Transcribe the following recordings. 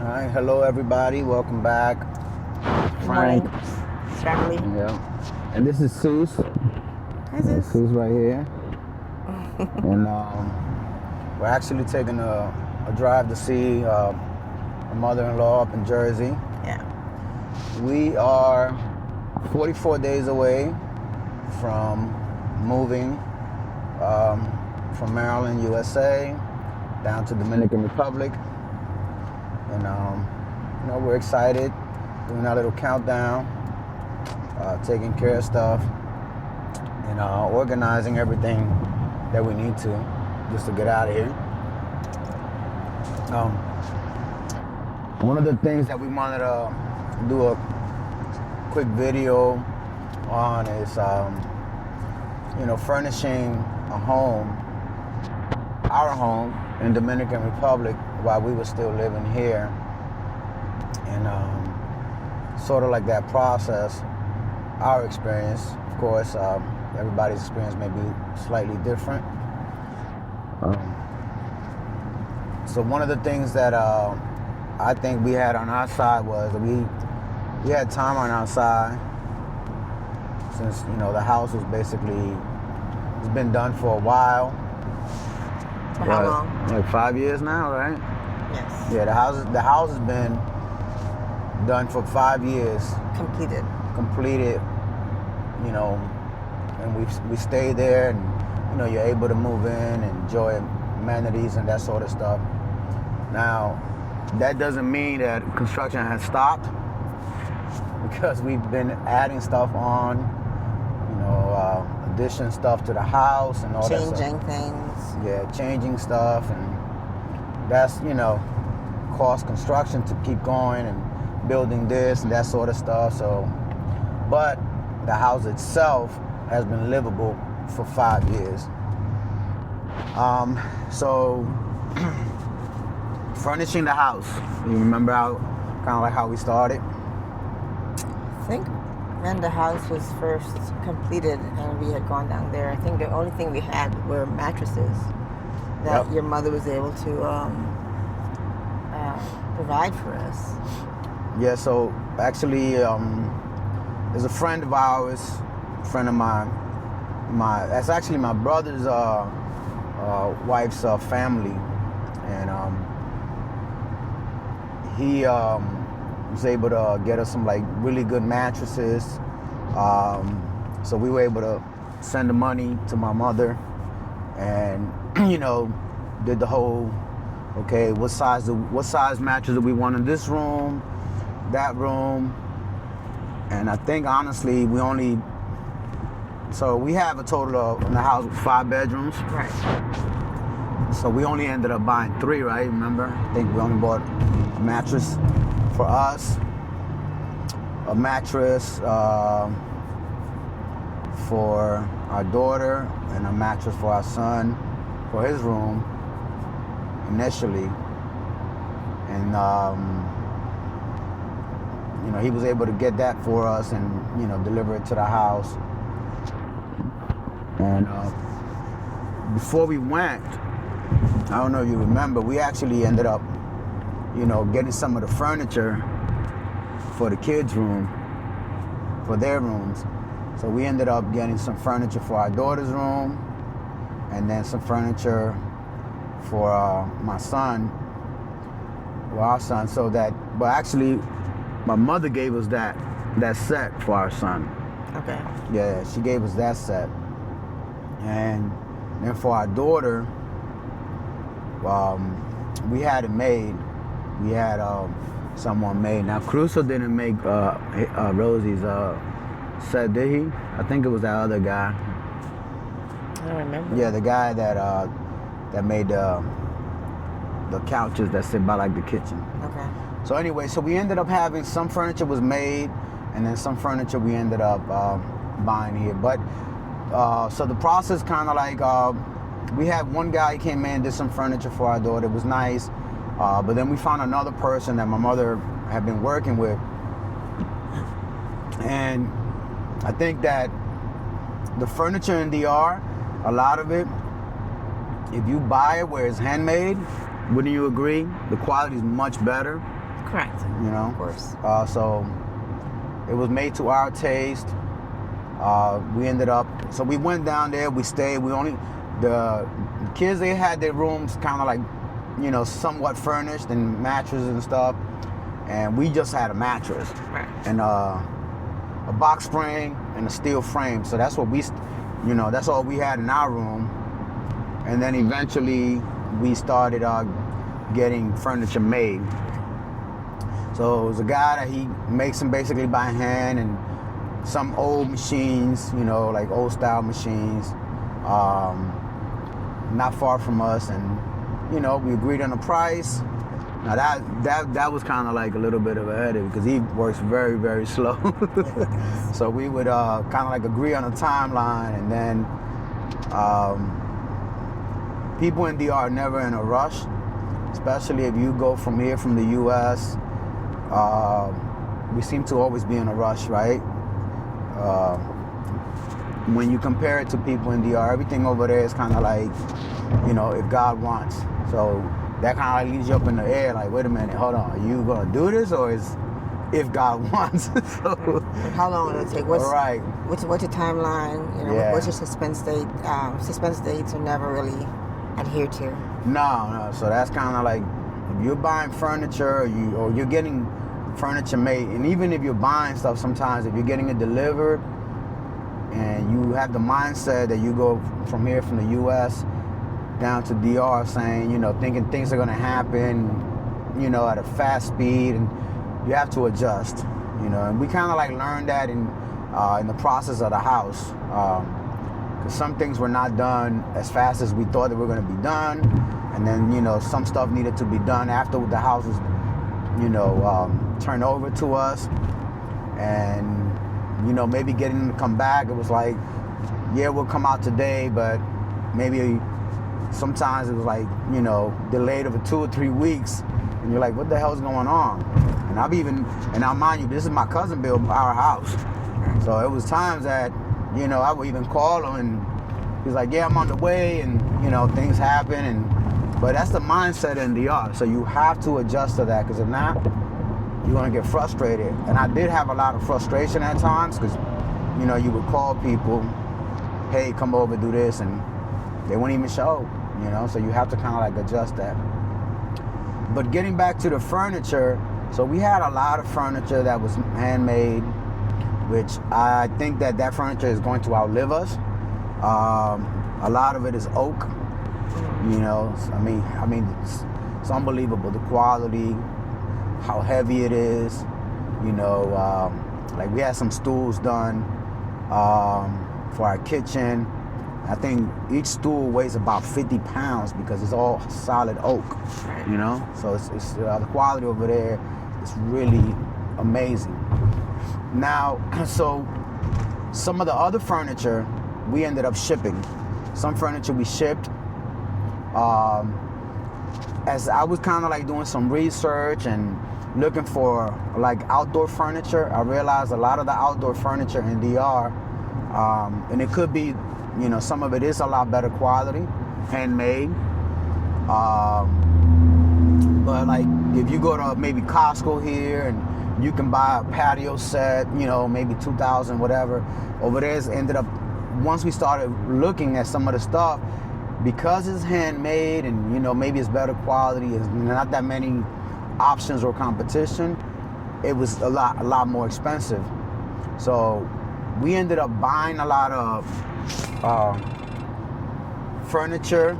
All right, hello everybody. Welcome back. Frank. Family. Yeah. And this is Seuss. How's this? Seuss right here. And we're actually taking a drive to see my mother-in-law up in Jersey. Yeah. We are 44 days away from moving from Maryland, USA, down to Dominican Republic. And we're excited, doing our little countdown, taking care of stuff, and organizing everything that we need to just to get out of here. One of the things that we wanted to do a quick video on is furnishing a home, our home in Dominican Republic while we were still living here, and sort of like that process, our experience. Of course, everybody's experience may be slightly different. So one of the things that I think we had on our side was that we had time on our side, since the house was basically, it's been done for a while. For how long? Like 5 years now, right? Yes. Yeah, the house has been done for 5 years. Completed, and we stay there, and you're able to move in and enjoy amenities and that sort of stuff. Now, that doesn't mean that construction has stopped, because we've been adding stuff on, addition stuff to the house and all that stuff. changing things. Yeah, changing stuff, and that's, cost construction to keep going and building this and that sort of stuff. So, but the house itself has been livable for 5 years. So furnishing the house, you remember how we started? I think when the house was first completed and we had gone down there, I think the only thing we had were mattresses that Yep. your mother was able to provide for us. Yeah, so actually, there's a friend of ours, a friend of mine, that's actually my brother's wife's family, and he was able to get us some like really good mattresses. So we were able to send the money to my mother, and did the whole, okay, what size mattress do we want in this room, that room. And I think honestly we have a total of, in the house, 5 bedrooms. Right. So we only ended up buying 3, right? Remember? I think we only bought a mattress for us, a mattress for our daughter, and a mattress for our son for his room initially. And he was able to get that for us and deliver it to the house. And before we went, I don't know if you remember, we actually ended up getting some of the furniture for the kids' room, for their rooms. So we ended up getting some furniture for our daughter's room, and then some furniture for my son, or our son. So that, but actually, my mother gave us that set for our son. Okay. Yeah, she gave us that set. And then for our daughter, we had it made. We had someone made. Now, Crusoe didn't make Rosie's set, did he? I think it was that other guy. I don't remember. Yeah, the guy that made the couches that sit by like the kitchen. Okay. So anyway, so we ended up having some furniture was made, and then some furniture we ended up buying here. But so the process kind of like, we had one guy came in, did some furniture for our daughter. It was nice. But then we found another person that my mother had been working with. And I think that the furniture in DR, a lot of it, if you buy it where it's handmade, wouldn't you agree? The quality is much better. Correct. You know? Of course. So it was made to our taste. We ended up, so we went down there, we stayed, the kids, they had their rooms kind of like, you know, somewhat furnished and mattresses and stuff. And we just had a mattress. Right. And a box spring and a steel frame. So that's what that's all we had in our room. And then eventually we started getting furniture made. So it was a guy that he makes them basically by hand, and some old machines, you know, like old style machines, not far from us. And, you know, we agreed on a price. Now that was kind of like a little bit of a headache because he works very, very slow. So we would kind of like agree on a timeline, and then people in DR are never in a rush, especially if you go from here from the U.S. We seem to always be in a rush, right? When you compare it to people in DR, everything over there is kind of like, you know, if God wants. So that kind of like leaves you up in the air, like, wait a minute, hold on, are you gonna do this, or is if God wants? So, how long will it take? What's your timeline? You know, what's your suspense date? Suspense dates are never really adhered to. No. So that's kind of like, if you're buying furniture, or you're getting furniture made, and even if you're buying stuff, sometimes if you're getting it delivered, and you have the mindset that you go from here from the U.S. down to DR, saying, you know, thinking things are going to happen, you know, at a fast speed, and you have to adjust, you know. And we kind of like learned that in the process of the house, because some things were not done as fast as we thought they were going to be done, and then, you know, some stuff needed to be done after the house was, you know, turned over to us. And, you know, maybe getting them to come back, it was like, yeah, we'll come out today, but maybe sometimes it was like, you know, delayed over 2 or 3 weeks, and you're like, what the hell's going on? And now mind you, this is my cousin built our house. So it was times that, you know, I would even call him, and he's like, yeah, I'm on the way, and, you know, things happen. But that's the mindset in DR. So you have to adjust to that, because if not, you're going to get frustrated. And I did have a lot of frustration at times, because, you know, you would call people, hey, come over, do this, and they wouldn't even show, you know. So you have to kind of like adjust that. But getting back to the furniture, so we had a lot of furniture that was handmade, which I think that furniture is going to outlive us. A lot of it is oak, you know. I mean, it's unbelievable, the quality, how heavy it is, you know. Like we had some stools done for our kitchen. I think each stool weighs about 50 pounds because it's all solid oak, you know. So it's the quality over there is really amazing. Now, so some of the other furniture we ended up shipping. Some furniture we shipped. As I was kind of like doing some research and looking for like outdoor furniture, I realized a lot of the outdoor furniture in DR, and it could be, you know, some of it is a lot better quality, handmade. But like if you go to maybe Costco here, and you can buy a patio set, you know, maybe 2,000, whatever. Over there's ended up, once we started looking at some of the stuff, because it's handmade and, you know, maybe it's better quality, and not that many options or competition, it was a lot more expensive. So we ended up buying a lot of furniture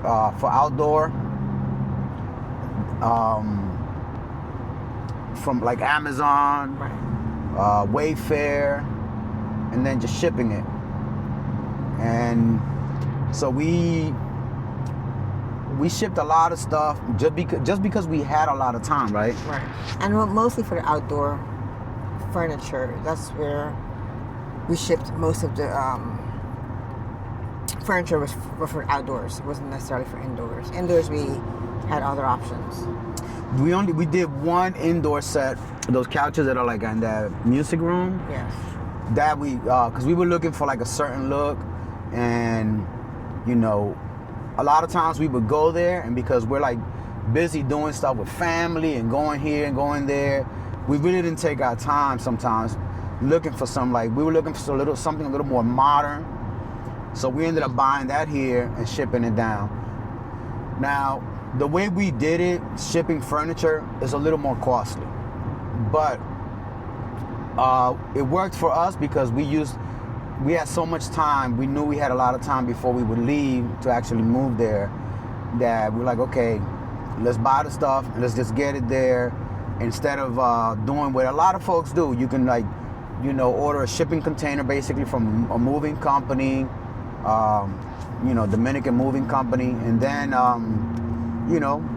for outdoor from like Amazon, Wayfair, and then just shipping it. And so we shipped a lot of stuff just because we had a lot of time, right? Right. And mostly for the outdoor furniture. That's where we shipped most of the furniture was for outdoors. It wasn't necessarily for indoors. Indoors we had other options. We did one indoor set, those couches that are like in the music room. Yes. That we, because we were looking for like a certain look, and, you know, a lot of times we would go there, and because we're like busy doing stuff with family and going here and going there. We really didn't take our time sometimes looking for we were looking for something a little more modern. So we ended up buying that here and shipping it down. Now, the way we did it, shipping furniture, is a little more costly. But it worked for us because we had so much time. We knew we had a lot of time before we would leave to actually move there, that we're like, okay, let's buy the stuff and let's just get it there, instead of doing what a lot of folks do. You can order a shipping container basically from a moving company, Dominican moving company, and then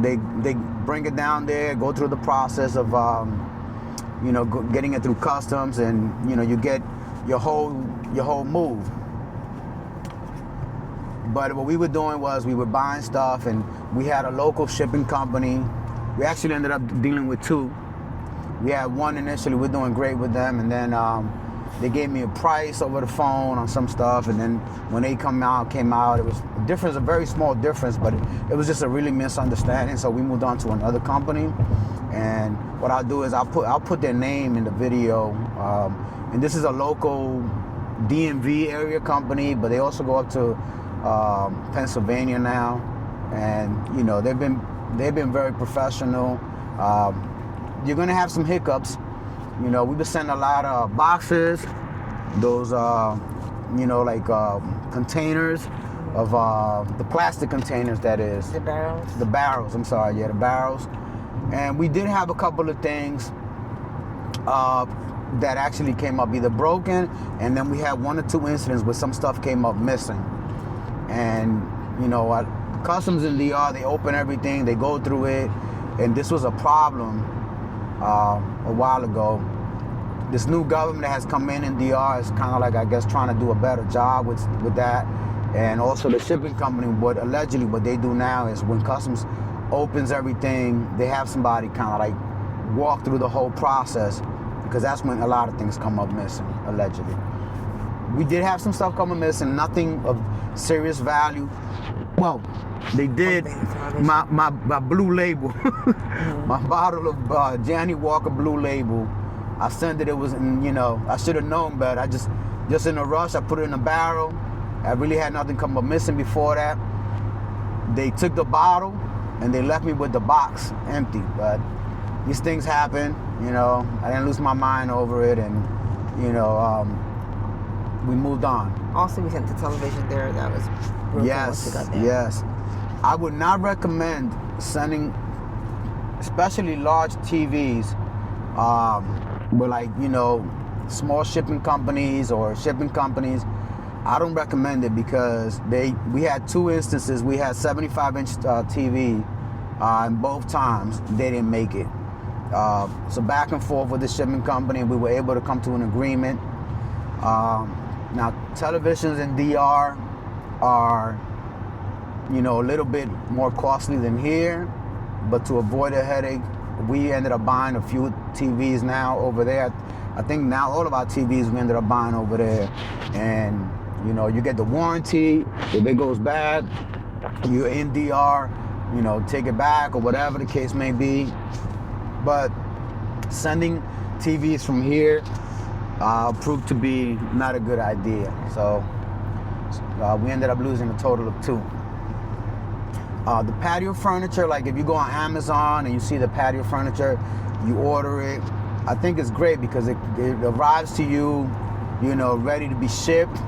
they bring it down there, go through the process of getting it through customs, and you get your whole move. But what we were doing was we were buying stuff, and we had a local shipping company. We actually ended up dealing with two. We had one initially, we're doing great with them, and then they gave me a price over the phone on some stuff, and then when they came out, it was a difference, a very small difference, but it was just a really misunderstanding, so we moved on to another company. And what I'll do is I'll put their name in the video, and this is a local DMV area company, but they also go up to Pennsylvania now, and they've been very professional. You're gonna have some hiccups. We've been sending a lot of boxes, those containers of the plastic containers, that is. The barrels. The barrels, I'm sorry, yeah, the barrels. And we did have a couple of things that actually came up either broken, and then we had one or two incidents where some stuff came up missing. And customs in DR, they open everything, they go through it, and this was a problem a while ago. This new government that has come in DR is kind of like, I guess, trying to do a better job with that. And also the shipping company, what they do now is when customs opens everything, they have somebody kind of like walk through the whole process, because that's when a lot of things come up missing, allegedly. We did have some stuff coming missing, nothing of serious value. Well, they did my blue label, my bottle of Johnny Walker Blue Label. I sent it. It was, I should have known better. I just in a rush, I put it in a barrel. I really had nothing come up missing before that. They took the bottle and they left me with the box empty. But these things happen, I didn't lose my mind over it, and we moved on. Also, we sent the television there that was broken. Yes. I would not recommend sending, especially large TVs, with small shipping companies or shipping companies. I don't recommend it, because we had two instances. We had 75-inch TV, and both times they didn't make it. So back and forth with the shipping company, we were able to come to an agreement. Now, televisions in DR are, a little bit more costly than here, but to avoid a headache, we ended up buying a few TVs now over there. I think now all of our TVs we ended up buying over there. And, you get the warranty. If it goes bad, you're in DR, take it back or whatever the case may be. But sending TVs from here proved to be not a good idea. So we ended up losing a total of two. The patio furniture, like if you go on Amazon and you see the patio furniture, you order it. I think it's great because it arrives to you, ready to be shipped,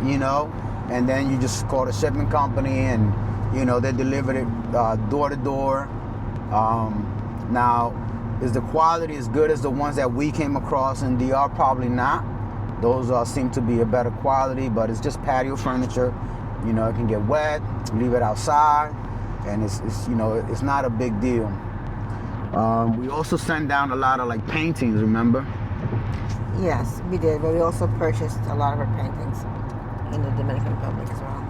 and then you just call the shipping company and, they deliver it door to door. Now, is the quality as good as the ones that we came across in DR? Probably not. Those seem to be a better quality, but it's just patio furniture. It can get wet, leave it outside, and it's not a big deal. We also sent down a lot of paintings, remember? Yes, we did, but we also purchased a lot of our paintings in the Dominican Republic as well.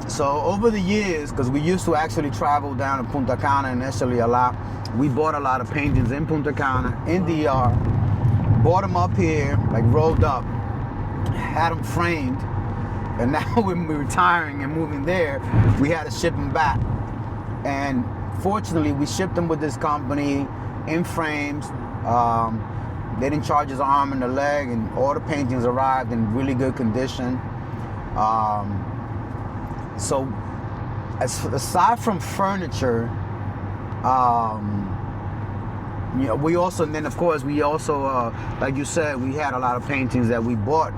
So over the years, because we used to actually travel down to Punta Cana initially a lot, we bought a lot of paintings in Punta Cana, in DR, bought them up here, rolled up, had them framed, and now when we're retiring and moving there, we had to ship them back. And fortunately, we shipped them with this company in frames. They didn't charge us an arm and a leg, and all the paintings arrived in really good condition. So, aside from furniture, you know, we also, and then of course, we also, like you said, we had a lot of paintings that we bought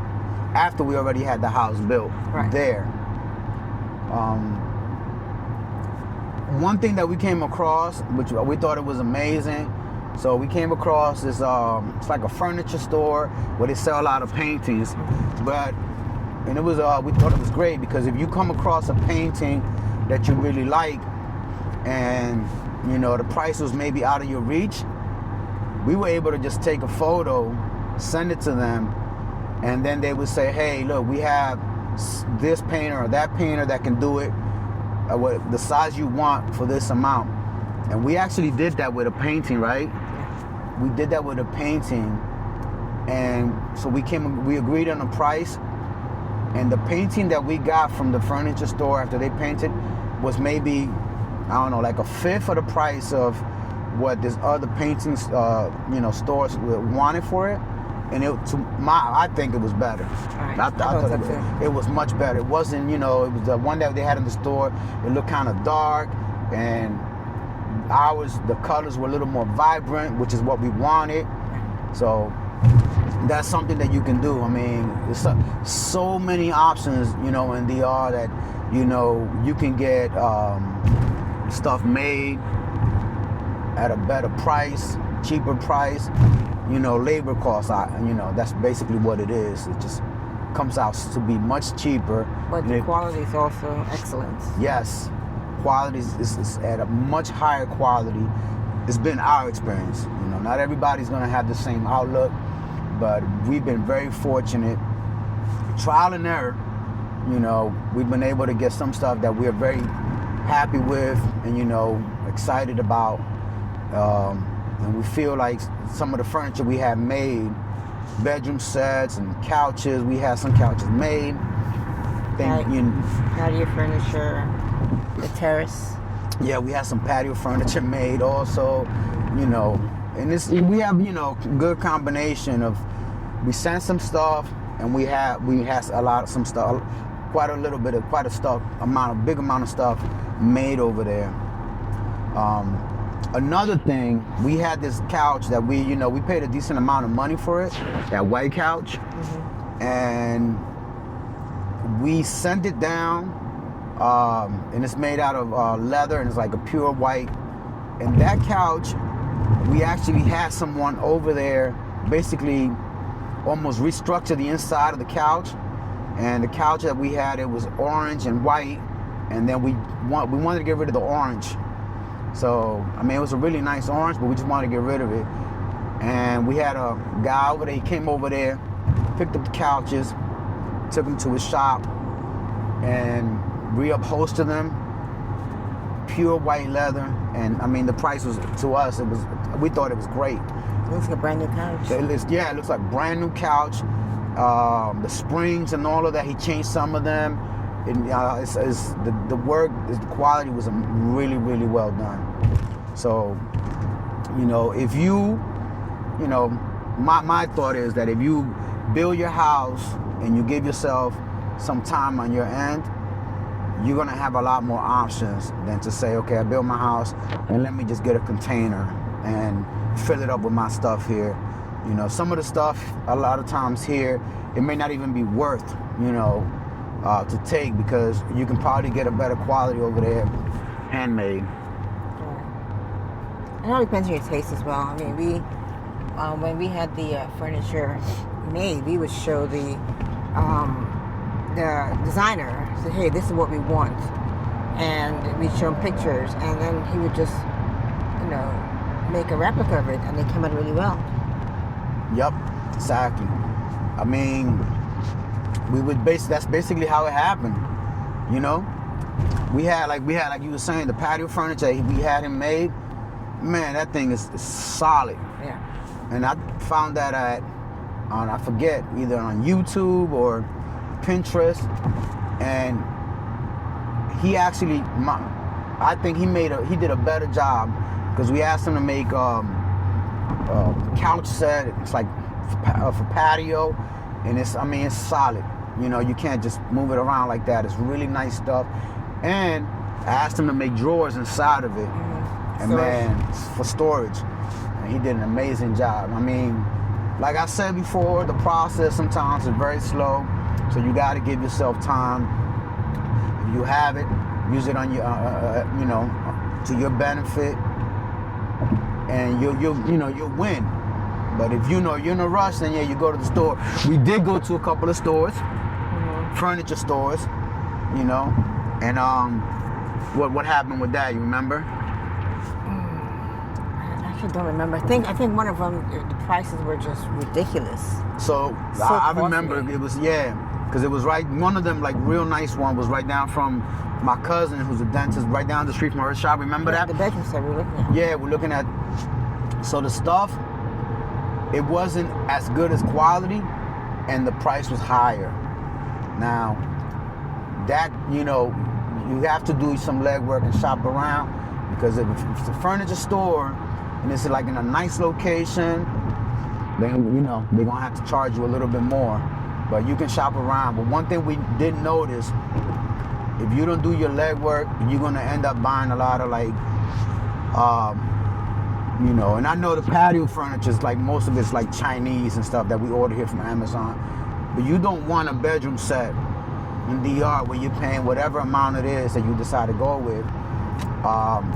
after we already had the house built there. One thing that we came across, which we thought it was amazing, so we came across this, it's like a furniture store where they sell a lot of paintings, and it was, we thought it was great because if you come across a painting that you really like and, you know, the price was maybe out of your reach, we were able to just take a photo, send it to them, and then they would say, hey, look, we have this painter or that painter that can do it the size you want for this amount. And we actually did that with a painting, right? Yeah. We did that with a painting, and so we agreed on a price, and the painting that we got from the furniture store after they painted was maybe, I don't know, like a fifth of the price of what this other painting, you know, stores wanted for it. And I think it was better. Right. I thought it was much better. It wasn't, you know, it was the one that they had in the store. It looked kind of dark, and the colors were a little more vibrant, which is what we wanted. So that's something that you can do. I mean, there's so many options, you know, in DR that, you know, you can get stuff made at a better price, cheaper price. You know, labor costs, you know, that's basically what it is. It just comes out to be much cheaper. But the quality is also excellent. Yes, quality is at a much higher quality. It's been our experience. You know, not everybody's gonna have the same outlook, but we've been very fortunate. Trial and error, you know, we've been able to get some stuff that we're very happy with and, you know, excited about. And we feel like some of the furniture we have made, bedroom sets and couches, we had some couches made. Patio furniture, the terrace. Yeah, we had some patio furniture made also, you know. And we have, you know, good combination of, we sent some stuff and we had some stuff, quite a big amount of stuff made over there. Another thing, we had this couch that we paid a decent amount of money for it, that white couch, and we sent it down, and it's made out of leather, and it's like a pure white. And that couch, we actually had someone over there basically almost restructure the inside of the couch, and the couch that we had, it was orange and white, and then we wanted to get rid of the orange. So, I mean, it was a really nice orange, but we just wanted to get rid of it. And we had a guy over there, he came over there, picked up the couches, took them to his shop, and reupholstered them, pure white leather. And I mean, the price was, to us, we thought it was great. It looks like a brand new couch. It looks like brand new couch. The springs and all of that, he changed some of them. The quality was really, really well done. So, you know, if you know, my thought is that if you build your house and you give yourself some time on your end, you're gonna have a lot more options than to say, okay, I built my house and let me just get a container and fill it up with my stuff here. You know, some of the stuff, a lot of times here, it may not even be worth, you know, to take, because you can probably get a better quality over there, handmade. Yeah. It all depends on your taste as well. I mean, when we had the furniture made, we would show the designer, say, hey, this is what we want, and we'd show him pictures, and then he would just, you know, make a replica of it, and it came out really well. Yep, exactly. I mean, that's basically how it happened, you know. We had like you were saying, the patio furniture we had him made. Man, that thing is solid. Yeah. And I found that I forget, either on YouTube or Pinterest, and he actually, I think he did a better job because we asked him to make couch set. It's like for patio, and it's solid. You know, you can't just move it around like that. It's really nice stuff. And I asked him to make drawers inside of it, and man, for storage. And he did an amazing job. I mean, like I said before, the process sometimes is very slow, so you got to give yourself time. If you have it, use it on your, to your benefit, and you'll win. But if you're in a rush, then yeah, you go to the store. We did go to a couple of stores, furniture stores, and what happened with that? You remember? I actually don't remember. I think one of them, the prices were just ridiculous. So I remember it was because it was right. One of them, like real nice one, was right down from my cousin, who's a dentist, right down the street from her shop. Remember that? The bedroom set we were looking at. Yeah, we're looking at. So the stuff, it wasn't as good as quality, and the price was higher. Now, that you have to do some legwork and shop around, because if it's a furniture store and it's like in a nice location, then they're gonna have to charge you a little bit more. But you can shop around. But one thing we did notice, if you don't do your legwork, you're gonna end up buying a lot of and I know the patio furniture is like most of it's like Chinese and stuff that we order here from Amazon. But you don't want a bedroom set in DR where you're paying whatever amount it is that you decide to go with,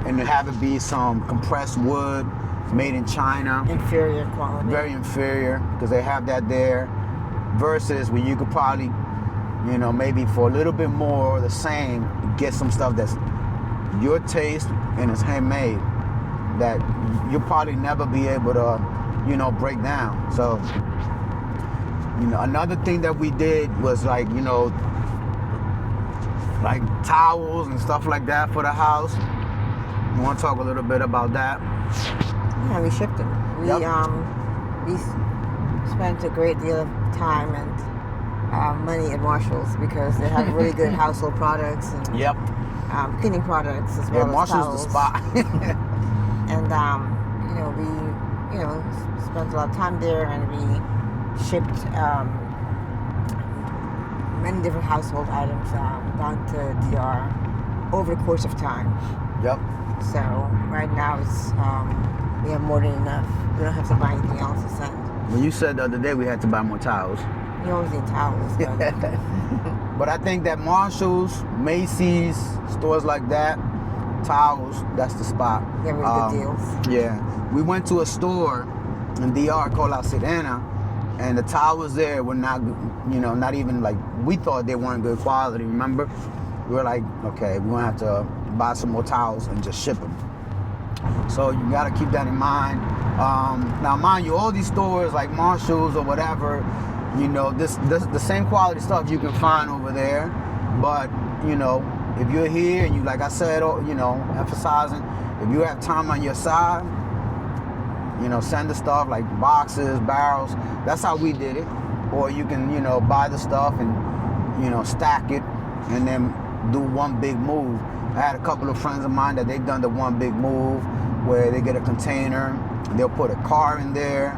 and to have it be some compressed wood made in China. Inferior quality. Very inferior, because they have that there, versus where you could probably, maybe for a little bit more the same, get some stuff that's your taste and it's handmade, that you'll probably never be able to, break down. So, another thing that we did was like towels and stuff like that for the house. You want to talk a little bit about that? Yeah, we shipped them. We spent a great deal of time and money at Marshall's, because they have really good household products and cleaning products as well as Marshall's towels. the spot. And we spent a lot of time there, and we shipped many different household items down to DR over the course of time. Yep. So right now it's we have more than enough. We don't have to buy anything else to send. Well, you said the other day we had to buy more towels. You always need towels. But I think that Marshall's, Macy's, stores like that, towels, that's the spot. Yeah, really good deals. Yeah. We went to a store in DR called La Sirena, and the towels there were not, not even like, we thought they weren't good quality, remember? We were like, okay, we're gonna have to buy some more towels and just ship them. So you gotta keep that in mind. Now mind you, all these stores like Marshall's or whatever, this the same quality stuff you can find over there. But, if you're here and you, like I said, emphasizing, if you have time on your side, send the stuff like boxes, barrels. That's how we did it. Or you can, buy the stuff and, stack it and then do one big move. I had a couple of friends of mine that they've done the one big move where they get a container, they'll put a car in there.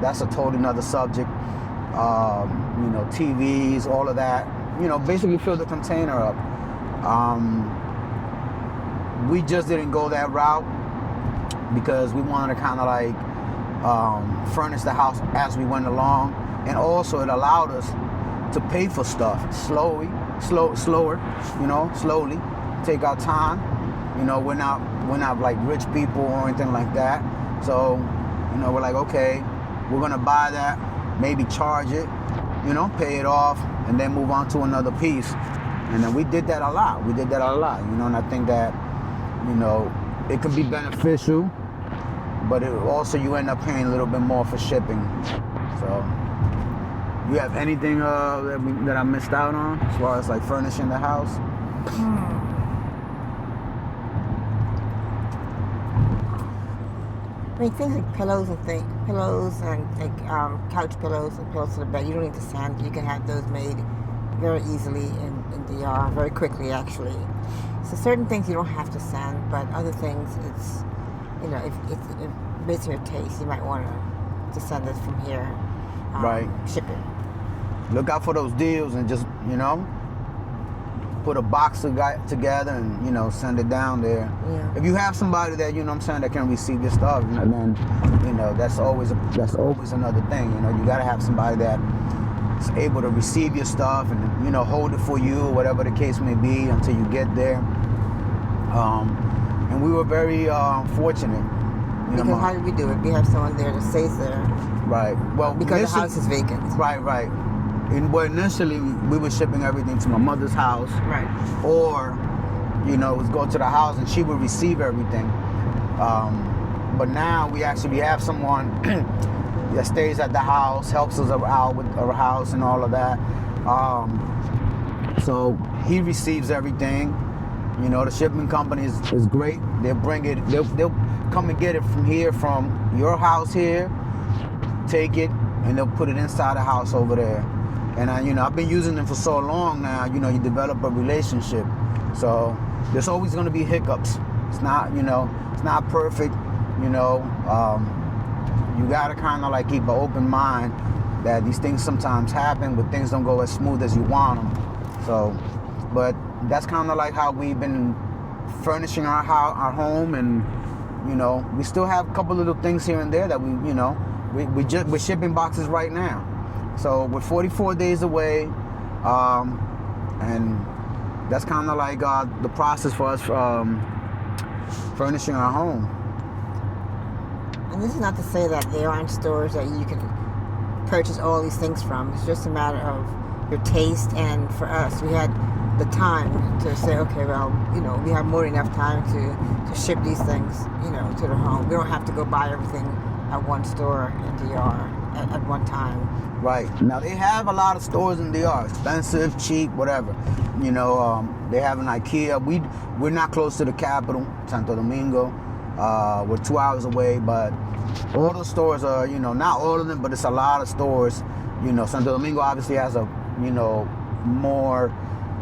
That's a totally another subject. TVs, all of that. Basically fill the container up. We just didn't go that route because we wanted to kind of like furnish the house as we went along, and also it allowed us to pay for stuff slower, slowly, take our time. We're not like rich people or anything like that. So, we're like, okay, we're gonna buy that, maybe charge it, pay it off, and then move on to another piece. And then we did that a lot. And I think that, it could be beneficial, but also you end up paying a little bit more for shipping. So, you have anything that I missed out on as far as like furnishing the house? I mean, things like pillows and like couch pillows and pillows for the bed. You don't need to sand. You can have those made very easily in DR, very quickly actually. So certain things you don't have to send, but other things it's, you know, if based on your taste, you might want to send it from here. Right. Ship it. Look out for those deals and just, you know, put a box together and, you know, send it down there. Yeah. If you have somebody that, you know what I'm saying, that can receive your stuff, and then, you know, that's always another thing. You know, you got to have somebody that is able to receive your stuff and, you know, hold it for you or whatever the case may be until you get there. And we were very fortunate. You because know, how did we do it? We have someone there that stays there. Right. Well, because the house is vacant. Right. Well, initially we were shipping everything to my mother's house. Right. Or, you know, was go to the house and she would receive everything. But now we actually have someone that stays at the house, helps us out with our house and all of that. So he receives everything. You know, the shipping company is great. They'll bring it. They'll come and get it from here, from your house here, take it, and they'll put it inside the house over there. And you know, I've been using them for so long now. You know, you develop a relationship. So there's always going to be hiccups. It's not, you know, it's not perfect. You know, you got to kind of like keep an open mind that these things sometimes happen, but things don't go as smooth as you want them. So, but that's kind of like how we've been furnishing our home, and you know, we still have a couple little things here and there that we're shipping boxes right now. So we're 44 days away, and that's kind of like the process for us furnishing our home. And this is not to say that there aren't stores that you can purchase all these things from. It's just a matter of your taste, and for us, we had the time to say, okay, well, you know, we have more than enough time to ship these things, you know, to the home. We don't have to go buy everything at one store in DR at one time. Right. Now, they have a lot of stores in DR, expensive, cheap, whatever. You know, they have an IKEA. We're not close to the capital, Santo Domingo. We're 2 hours away, but all the stores are, you know, not all of them, but it's a lot of stores. You know, Santo Domingo obviously has a, you know, more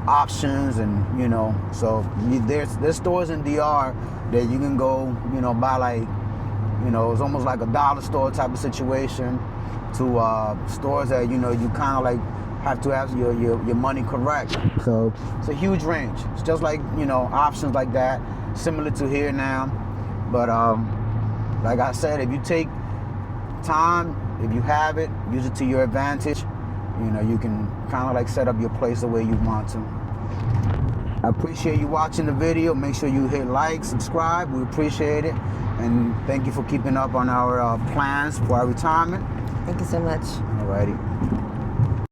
options, and you know, so there's stores in DR that you can go, you know, buy, like, you know, it's almost like a dollar store type of situation, to stores that, you know, you kind of like have to have your money correct. So it's a huge range. It's just like, you know, options like that, similar to here now. But like I said, if you take time, if you have it, use it to your advantage. You know, you can kind of like set up your place the way you want to. I appreciate you watching the video. Make sure you hit like, subscribe. We appreciate it. And thank you for keeping up on our plans for our retirement. Thank you so much. Alrighty.